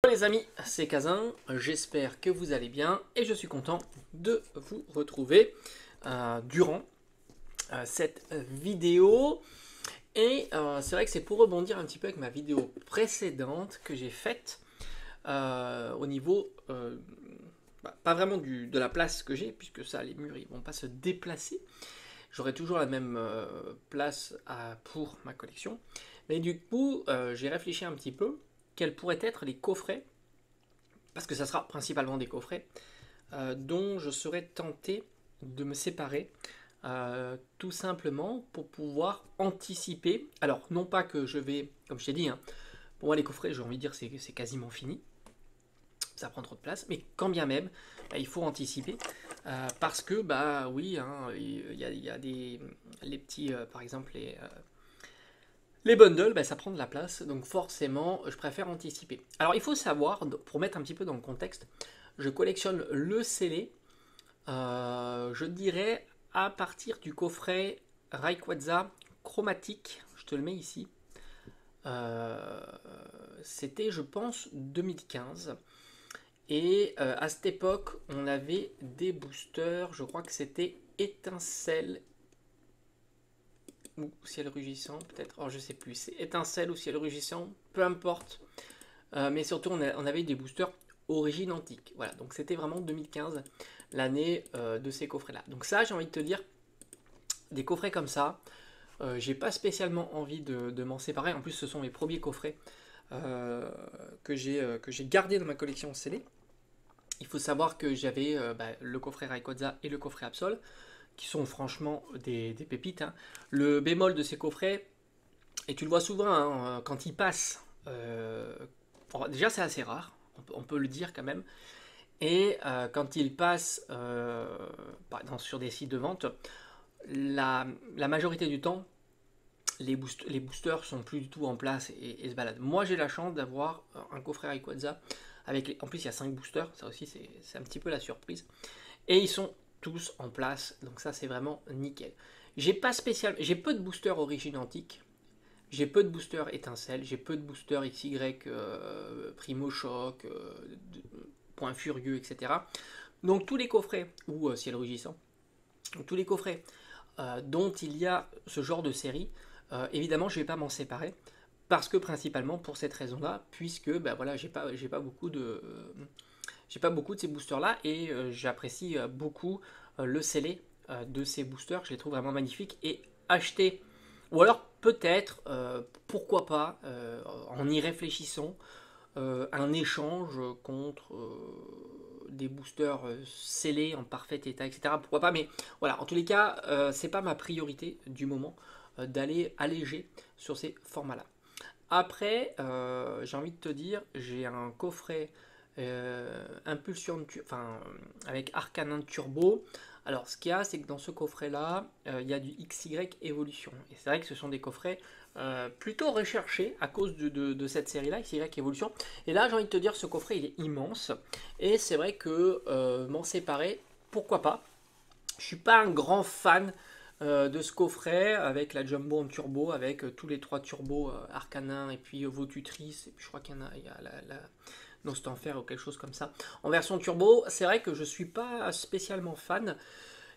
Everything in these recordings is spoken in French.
Les amis, c'est Kazin, j'espère que vous allez bien et je suis content de vous retrouver durant cette vidéo. Et c'est vrai que c'est pour rebondir un petit peu avec ma vidéo précédente que j'ai faite au niveau, pas vraiment de la place que j'ai, puisque ça, les murs, ils vont pas se déplacer. J'aurai toujours la même place pour ma collection. Mais du coup, j'ai réfléchi un petit peu quels pourraient être les coffrets, parce que ça sera principalement des coffrets, dont je serais tenté de me séparer, tout simplement pour pouvoir anticiper. Alors, non pas que je vais, comme je t'ai dit, hein, pour moi les coffrets, j'ai envie de dire, c'est quasiment fini, ça prend trop de place, mais quand bien même, il faut anticiper, parce que, bah oui, hein, y a les petits, par exemple, les bundles, ça prend de la place, donc forcément, je préfère anticiper. Alors, il faut savoir, pour mettre un petit peu dans le contexte, je collectionne le scellé, je dirais, à partir du coffret Rayquaza chromatique, je te le mets ici. Euh, C'était, je pense, 2015. Et à cette époque, on avait des boosters, je crois que c'était étincelle ou ciel rugissant, peut-être, oh je sais plus, c'est étincelle ou ciel rugissant, peu importe. Mais surtout, on avait des boosters origine antique. Voilà, donc c'était vraiment 2015, l'année de ces coffrets-là. Donc ça, j'ai envie de te dire, des coffrets comme ça, j'ai pas spécialement envie de m'en séparer. En plus, ce sont mes premiers coffrets euh, que j'ai gardés dans ma collection scellée. Il faut savoir que j'avais le coffret Rayquaza et le coffret Absol, qui sont franchement des pépites, hein. Le bémol de ces coffrets, et tu le vois souvent hein, quand ils passent, déjà c'est assez rare, on peut le dire quand même, et quand ils passent sur des sites de vente, la majorité du temps, les boosters sont plus du tout en place et se baladent. Moi j'ai la chance d'avoir un coffret Rayquaza, en plus il y a 5 boosters, ça aussi c'est un petit peu la surprise. Et ils sont tous en place, donc ça c'est vraiment nickel. J'ai peu de boosters origine antique, j'ai peu de boosters étincelles, j'ai peu de boosters XY, Primo Choc, Point Furieux, etc. Donc tous les coffrets, ou Ciel Rugissant, tous les coffrets dont il y a ce genre de série, évidemment je ne vais pas m'en séparer, parce que principalement pour cette raison-là, puisque voilà, j'ai pas beaucoup de ces boosters-là et j'apprécie beaucoup le scellé de ces boosters. Je les trouve vraiment magnifiques et acheter, ou alors peut-être, pourquoi pas, en y réfléchissant, un échange contre des boosters scellés en parfait état, etc. Pourquoi pas, mais voilà, en tous les cas, c'est pas ma priorité du moment d'aller alléger sur ces formats-là. Après, j'ai envie de te dire, j'ai un coffret Impulsion, enfin, avec Arcanin Turbo. Alors, ce qu'il y a, c'est que dans ce coffret-là, il y a du XY Evolution. Et c'est vrai que ce sont des coffrets plutôt recherchés à cause de cette série-là, XY Evolution. Et là, j'ai envie de te dire, ce coffret, il est immense. Et c'est vrai que m'en séparer, pourquoi pas. Je suis pas un grand fan de ce coffret avec la Jumbo en turbo, avec tous les trois turbos Arcanin et puis Votutrice, et puis je crois il y a la Nostanfer ou quelque chose comme ça. En version turbo, c'est vrai que je suis pas spécialement fan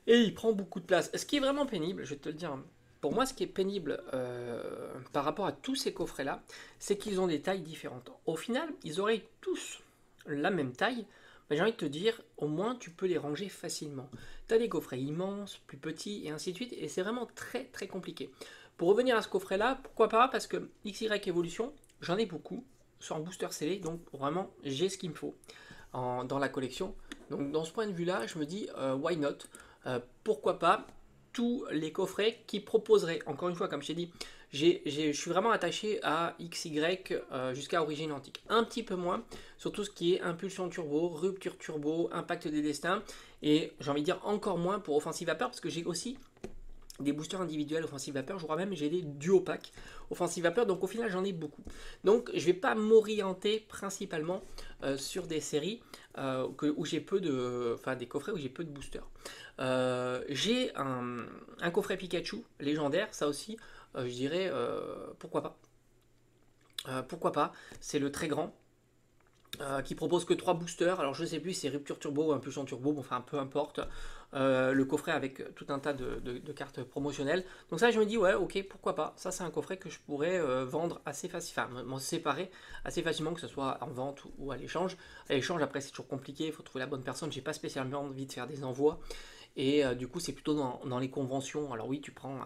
et il prend beaucoup de place. Ce qui est vraiment pénible, je vais te le dire, pour moi ce qui est pénible par rapport à tous ces coffrets-là, c'est qu'ils ont des tailles différentes. Au final, ils auraient tous la même taille, mais j'ai envie de te dire, au moins tu peux les ranger facilement. Tu as des coffrets immenses, plus petits et ainsi de suite, et c'est vraiment très très compliqué. Pour revenir à ce coffret-là, pourquoi pas? Parce que XY Evolution, j'en ai beaucoup, sur un booster scellé, donc vraiment j'ai ce qu'il me faut dans la collection. Donc dans ce point de vue-là, je me dis why not? Pourquoi pas tous les coffrets qui proposeraient, encore une fois, comme je t'ai dit, je suis vraiment attaché à XY jusqu'à Origine Antique. Un petit peu moins sur tout ce qui est Impulsion Turbo, Rupture Turbo, Impact des Destins, et j'ai envie de dire encore moins pour Offensive Vapeur, parce que j'ai aussi des boosters individuels Offensive Vapeur, je crois même j'ai des duo packs Offensive Vapeur, donc au final j'en ai beaucoup. Donc je vais pas m'orienter principalement sur des séries où j'ai peu de, enfin des coffrets où j'ai peu de boosters. J'ai un coffret Pikachu légendaire, ça aussi, je dirais pourquoi pas. Pourquoi pas, c'est le très grand. qui propose que 3 boosters. Alors je sais plus si c'est rupture turbo ou impulsion turbo, bon, enfin peu importe. Le coffret avec tout un tas de cartes promotionnelles. Donc ça je me dis ouais ok pourquoi pas. Ça c'est un coffret que je pourrais vendre assez facilement, enfin m'en séparer assez facilement, que ce soit en vente ou à l'échange. À l'échange après c'est toujours compliqué, il faut trouver la bonne personne. J'ai pas spécialement envie de faire des envois. Et du coup c'est plutôt dans les conventions. Alors oui tu prends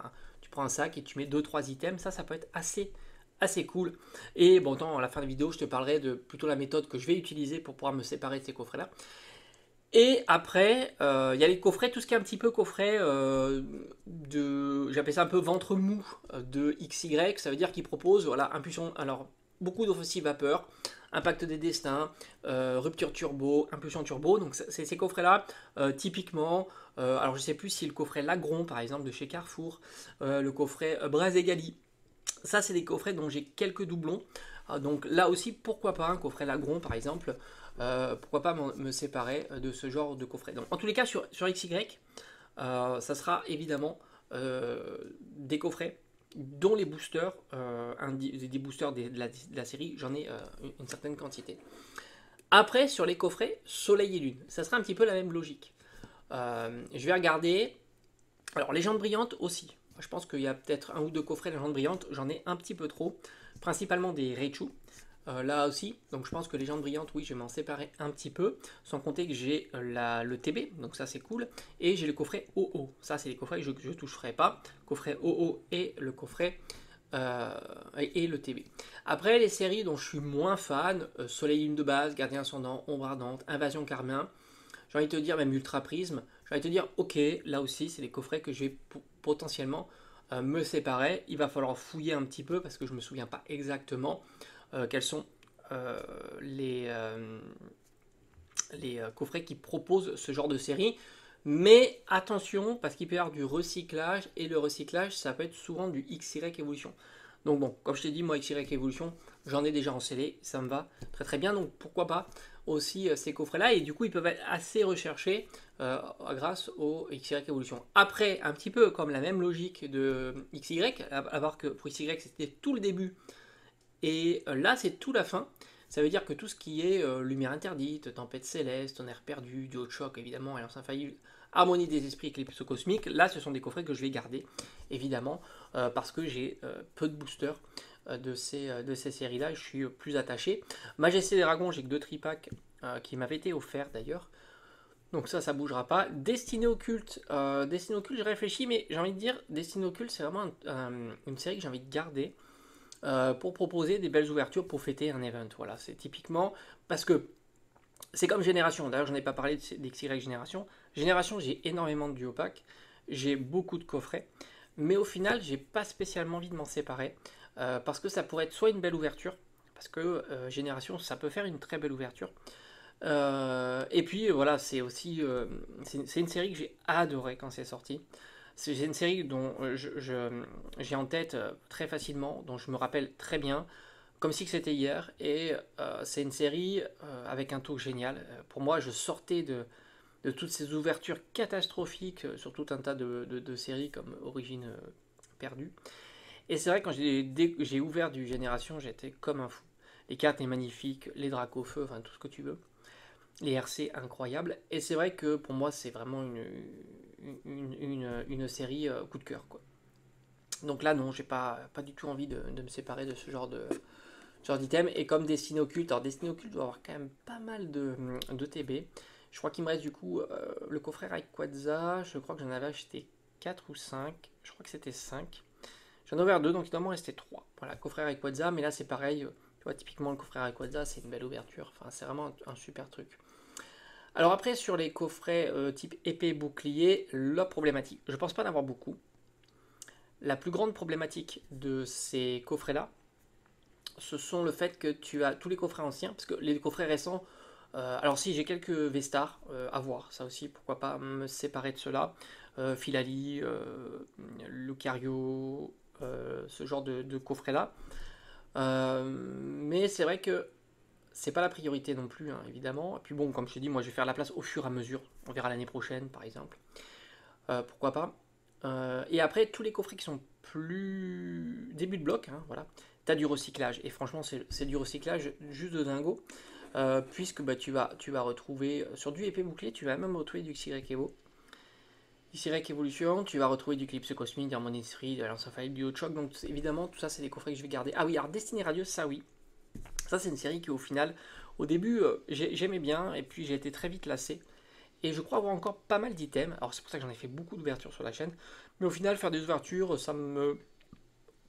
un sac et tu mets 2-3 items, ça peut être assez cool. Et bon, à la fin de la vidéo, je te parlerai de plutôt la méthode que je vais utiliser pour pouvoir me séparer de ces coffrets-là. Et après, il y a les coffrets, tout ce qui est un petit peu coffret j'appelle ça un peu ventre mou de XY, ça veut dire qu'ils proposent, voilà, impulsion, alors beaucoup d'offensive vapeur, impact des destins, rupture turbo, impulsion turbo, donc c'est ces coffrets-là, typiquement, alors je sais plus si le coffret Lagron, par exemple, de chez Carrefour, le coffret Brasegali, ça, c'est des coffrets dont j'ai quelques doublons. Donc là aussi, pourquoi pas un coffret Lagron, par exemple. Pourquoi pas me séparer de ce genre de coffret. Donc, en tous les cas, sur XY, ça sera évidemment des coffrets dont les boosters, des boosters de la série, j'en ai une certaine quantité. Après, sur les coffrets Soleil et Lune, ça sera un petit peu la même logique. Je vais regarder. Alors, Légende brillante aussi. Je pense qu'il y a peut-être un ou deux coffrets Légende brillante. J'en ai un petit peu trop. Principalement des Reichu. Là aussi, donc je pense que Légende brillante, oui, je vais m'en séparer un petit peu. Sans compter que j'ai le TB, donc ça c'est cool. Et j'ai le coffret OO. Ça, c'est les coffrets que je ne toucherai pas. Coffret OO et le coffret et le TB. Après, les séries dont je suis moins fan, Soleil Lune de base, Gardien Ascendant, Ombre Ardente, Invasion Carmin, j'ai envie de te dire, même Ultra Prisme, j'ai envie de te dire, ok, là aussi, c'est des coffrets que je vais potentiellement me séparer. Il va falloir fouiller un petit peu parce que je ne me souviens pas exactement quels sont les coffrets qui proposent ce genre de série. Mais attention, parce qu'il peut y avoir du recyclage, et le recyclage, ça peut être souvent du XY Evolution. Donc bon, comme je t'ai dit, moi XY Evolution, j'en ai déjà en scellé, ça me va très très bien, donc pourquoi pas aussi ces coffrets-là, et du coup ils peuvent être assez recherchés grâce au XY Evolution. Après, un petit peu comme la même logique de XY, à voir que pour XY c'était tout le début, et là c'est tout la fin. Ça veut dire que tout ce qui est lumière interdite, tempête céleste, tonnerre perdu, duo de choc évidemment, alliance infaillible, harmonie des esprits, éclipse cosmique, là ce sont des coffrets que je vais garder évidemment parce que j'ai peu de boosters de ces séries-là, je suis plus attaché. Majesté des dragons, j'ai que 2 tripacks qui m'avaient été offerts d'ailleurs. Donc ça bougera pas. Destiné occulte, j'ai réfléchi, mais j'ai envie de dire, Destiné occulte, c'est vraiment une série que j'ai envie de garder pour proposer des belles ouvertures pour fêter un event. Voilà, c'est typiquement parce que c'est comme Génération. D'ailleurs, j'en ai pas parlé d'XY Génération. Génération, j'ai énormément de duo packs, j'ai beaucoup de coffrets, mais au final, j'ai pas spécialement envie de m'en séparer parce que ça pourrait être soit une belle ouverture, parce que Génération, ça peut faire une très belle ouverture. Et puis voilà, c'est aussi c'est une série que j'ai adorée quand c'est sorti. C'est une série dont j'ai en tête très facilement, dont je me rappelle très bien, comme si c'était hier. Et c'est une série avec un taux génial. Pour moi, je sortais de toutes ces ouvertures catastrophiques sur tout un tas de séries comme Origine perdue. Et c'est vrai, quand j'ai ouvert du Génération, j'étais comme un fou. Les cartes sont magnifiques, les Dracos feu, enfin tout ce que tu veux. Les RC incroyables. Et c'est vrai que pour moi, c'est vraiment une série coup de cœur, quoi. Donc là, non, j'ai pas du tout envie de me séparer de ce genre d'item. Et comme Destiny Occulte, alors Destiny Occulte doit avoir quand même pas mal de TB. Je crois qu'il me reste du coup le coffret Rayquaza. Je crois que j'en avais acheté 4 ou 5. Je crois que c'était 5. J'en ai ouvert 2, donc il doit m'en rester 3. Voilà, coffret Rayquaza, mais là c'est pareil. Tu vois, typiquement le coffret Rayquaza, c'est une belle ouverture. Enfin, c'est vraiment un super truc. Alors après, sur les coffrets type épée bouclier, la problématique, je pense pas en avoir beaucoup. La plus grande problématique de ces coffrets-là, ce sont le fait que tu as tous les coffrets anciens, parce que les coffrets récents, alors si j'ai quelques Vestars à voir, ça aussi, pourquoi pas me séparer de ceux-là. Philali, Lucario, ce genre de coffrets-là. Mais c'est vrai que c'est pas la priorité non plus, hein, évidemment. Et puis bon, comme je te dis, moi je vais faire la place au fur et à mesure. On verra l'année prochaine, par exemple. Pourquoi pas. Et après, tous les coffrets qui sont plus début de bloc, hein, voilà, t'as du recyclage. Et franchement, c'est du recyclage juste de dingo. puisque bah, tu vas retrouver sur du épée bouclier, tu vas même retrouver du XY Evo. XY Evolution, tu vas retrouver du Eclipse Cosmique, du Harmony Street, de Lance of Fire, du Hot Shock, donc évidemment tout ça c'est des coffrets que je vais garder. Ah oui, alors Destiny Radius, ça oui, ça c'est une série qui au final, au début j'aimais bien, et puis j'ai été très vite lassé. Et je crois avoir encore pas mal d'items. Alors c'est pour ça que j'en ai fait beaucoup d'ouvertures sur la chaîne. Mais au final, faire des ouvertures, ça me...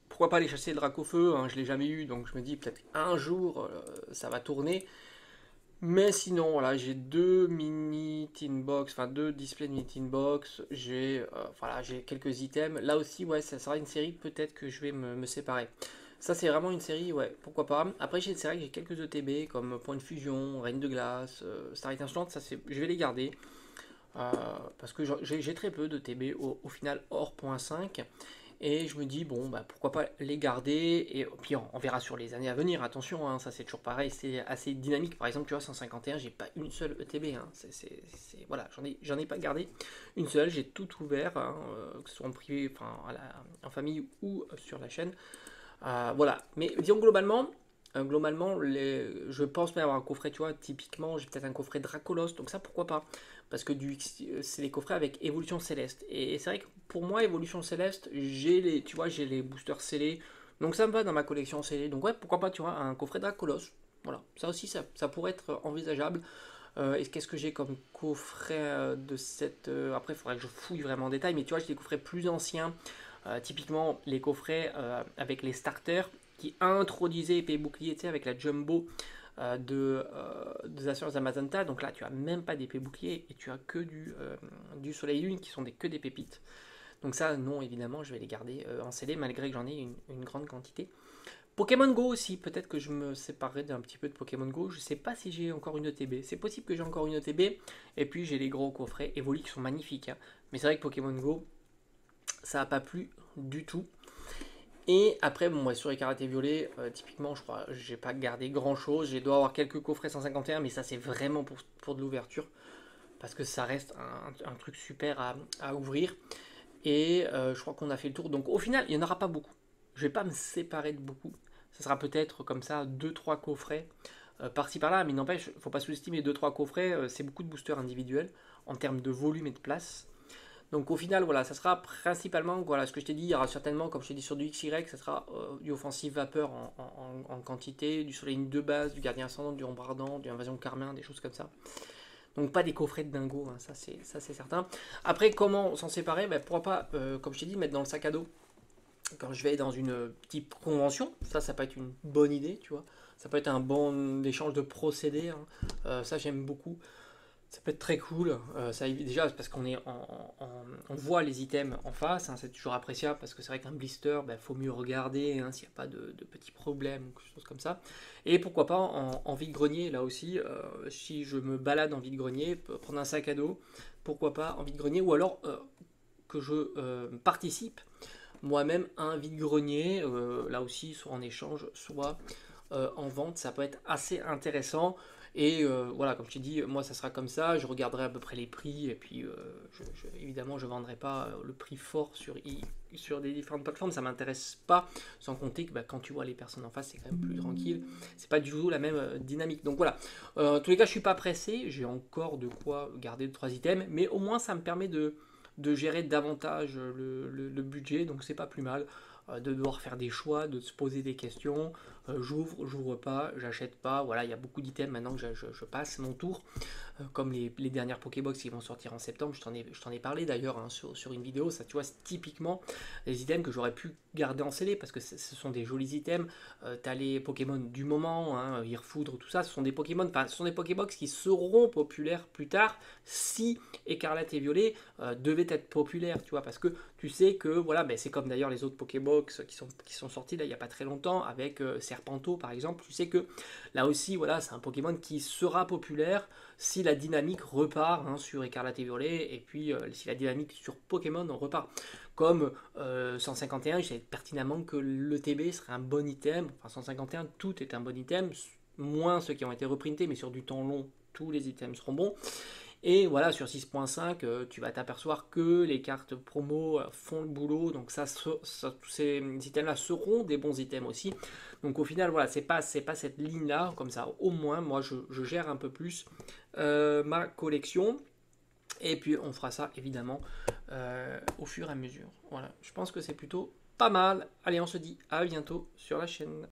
Pourquoi pas aller chasser le drac au feu, hein, je l'ai jamais eu, donc je me dis peut-être un jour ça va tourner. Mais sinon, voilà, j'ai deux mini tin box, enfin deux displays de mini tin box, j'ai voilà, j'ai quelques items. Là aussi, ouais, ça sera une série peut-être que je vais me séparer. Ça, c'est vraiment une série, ouais, pourquoi pas. Après, c'est vrai que j'ai quelques ETB comme Point de Fusion, Reine de Glace, Starlight Insolente, ça, je vais les garder. Parce que j'ai très peu de TB au final hors point 5. Et je me dis, bon, bah, pourquoi pas les garder. Et puis on verra sur les années à venir. Attention, hein, ça c'est toujours pareil, c'est assez dynamique. Par exemple, tu vois, 151, j'ai pas une seule ETB. Hein. Voilà, j'en ai pas gardé une seule. J'ai tout ouvert, hein, que ce soit en privé, enfin, en famille ou sur la chaîne. Voilà, mais disons globalement, je pense même avoir un coffret, tu vois, typiquement, j'ai peut-être un coffret Dracolos, donc ça, pourquoi pas? Parce que c'est les coffrets avec Évolution Céleste. Et c'est vrai que pour moi, Évolution Céleste, tu vois, j'ai les boosters scellés, donc ça me va dans ma collection scellée. Donc ouais, pourquoi pas, tu vois, un coffret Dracolos. Voilà, ça aussi, ça pourrait être envisageable. Et qu'est-ce que j'ai comme coffret de cette... après, il faudrait que je fouille vraiment en détail, mais tu vois, j'ai des coffrets plus anciens. Typiquement, les coffrets avec les starters qui introduisaient épée bouclier, tu sais, avec la jumbo des assurances Amazonta. Donc là, tu as même pas d'épée bouclier et tu as que du soleil lune qui sont que des pépites. Donc ça, non, évidemment, je vais les garder en CD malgré que j'en ai une grande quantité. Pokémon Go aussi, peut-être que je me séparerai d'un petit peu de Pokémon Go. Je sais pas si j'ai encore une ETB. C'est possible que j'ai encore une ETB. Et puis j'ai les gros coffrets Evoli qui sont magnifiques. Hein. Mais c'est vrai que Pokémon Go, ça n'a pas plu du tout. Et après, bon, ouais, sur Écarlate et Violet, typiquement, je crois, j'ai pas gardé grand chose. J'ai dois avoir quelques coffrets 151, mais ça, c'est vraiment pour de l'ouverture. Parce que ça reste un truc super à ouvrir. Et je crois qu'on a fait le tour. Donc au final, il n'y en aura pas beaucoup. Je vais pas me séparer de beaucoup. Ça sera peut-être comme ça deux trois coffrets par-ci par-là. Mais n'empêche, faut pas sous-estimer deux trois coffrets. C'est beaucoup de boosters individuels en termes de volume et de place. Donc au final, voilà, ça sera principalement, voilà, ce que je t'ai dit, il y aura certainement, comme je t'ai dit sur du XY, ça sera du offensive vapeur en quantité, du soleil de base, du gardien ascendant, du ombre ardent, du invasion carmin, des choses comme ça. Donc pas des coffrets de dingo, hein, ça c'est certain. Après, comment s'en séparer? Ben, pourquoi pas, comme je t'ai dit, mettre dans le sac à dos quand je vais dans une petite convention. Ça peut être une bonne idée, tu vois. Ça peut être un bon échange de procédés, hein. Ça j'aime beaucoup. Ça peut être très cool, déjà parce qu'on on voit les items en face, hein, c'est toujours appréciable parce que c'est vrai qu'un blister, il faut mieux regarder hein, s'il n'y a pas de petits problèmes ou quelque chose comme ça. Et pourquoi pas en vide-grenier, là aussi, si je me balade en vide-grenier, prendre un sac à dos, pourquoi pas en vide-grenier, ou alors que je participe moi-même à un vide-grenier, là aussi, soit en échange, soit en vente, ça peut être assez intéressant. Et voilà, comme je t'ai dit, moi ça sera comme ça, je regarderai à peu près les prix, et puis évidemment je ne vendrai pas le prix fort sur des différentes plateformes, ça ne m'intéresse pas, sans compter que quand tu vois les personnes en face, c'est quand même plus tranquille, c'est pas du tout la même dynamique. Donc voilà, en tous les cas, je suis pas pressé, j'ai encore de quoi garder 2-3 items, mais au moins ça me permet de gérer davantage le budget, donc c'est pas plus mal de devoir faire des choix, de se poser des questions. J'ouvre pas, j'achète pas. Voilà, il y a beaucoup d'items maintenant que je passe mon tour. Comme les dernières Pokébox qui vont sortir en septembre, je t'en ai parlé d'ailleurs hein, sur une vidéo. Ça, tu vois, c'est typiquement les items que j'aurais pu garder en scellé parce que ce sont des jolis items. T'as les Pokémon du moment, hein, Irfoudre, tout ça. Ce sont des Pokémon, ce sont des Pokébox qui seront populaires plus tard si Écarlate et Violet devaient être populaires, tu vois, parce que tu sais que voilà, c'est comme d'ailleurs les autres Pokébox qui sont sortis là il n'y a pas très longtemps avec Serpento par exemple. Tu sais que là aussi, voilà, c'est un Pokémon qui sera populaire si la dynamique repart hein, sur Écarlate et Violet, et puis si la dynamique sur Pokémon repart. Comme 151, je sais pertinemment que le TB serait un bon item. Enfin, 151, tout est un bon item, moins ceux qui ont été reprintés, mais sur du temps long, tous les items seront bons. Et voilà, sur 6.5, tu vas t'apercevoir que les cartes promo font le boulot. Donc tous ces items-là seront des bons items aussi. Donc au final, voilà, c'est pas cette ligne-là. Comme ça, au moins, moi, je gère un peu plus ma collection. Et puis on fera ça évidemment au fur et à mesure. Voilà, je pense que c'est plutôt pas mal. Allez, on se dit à bientôt sur la chaîne.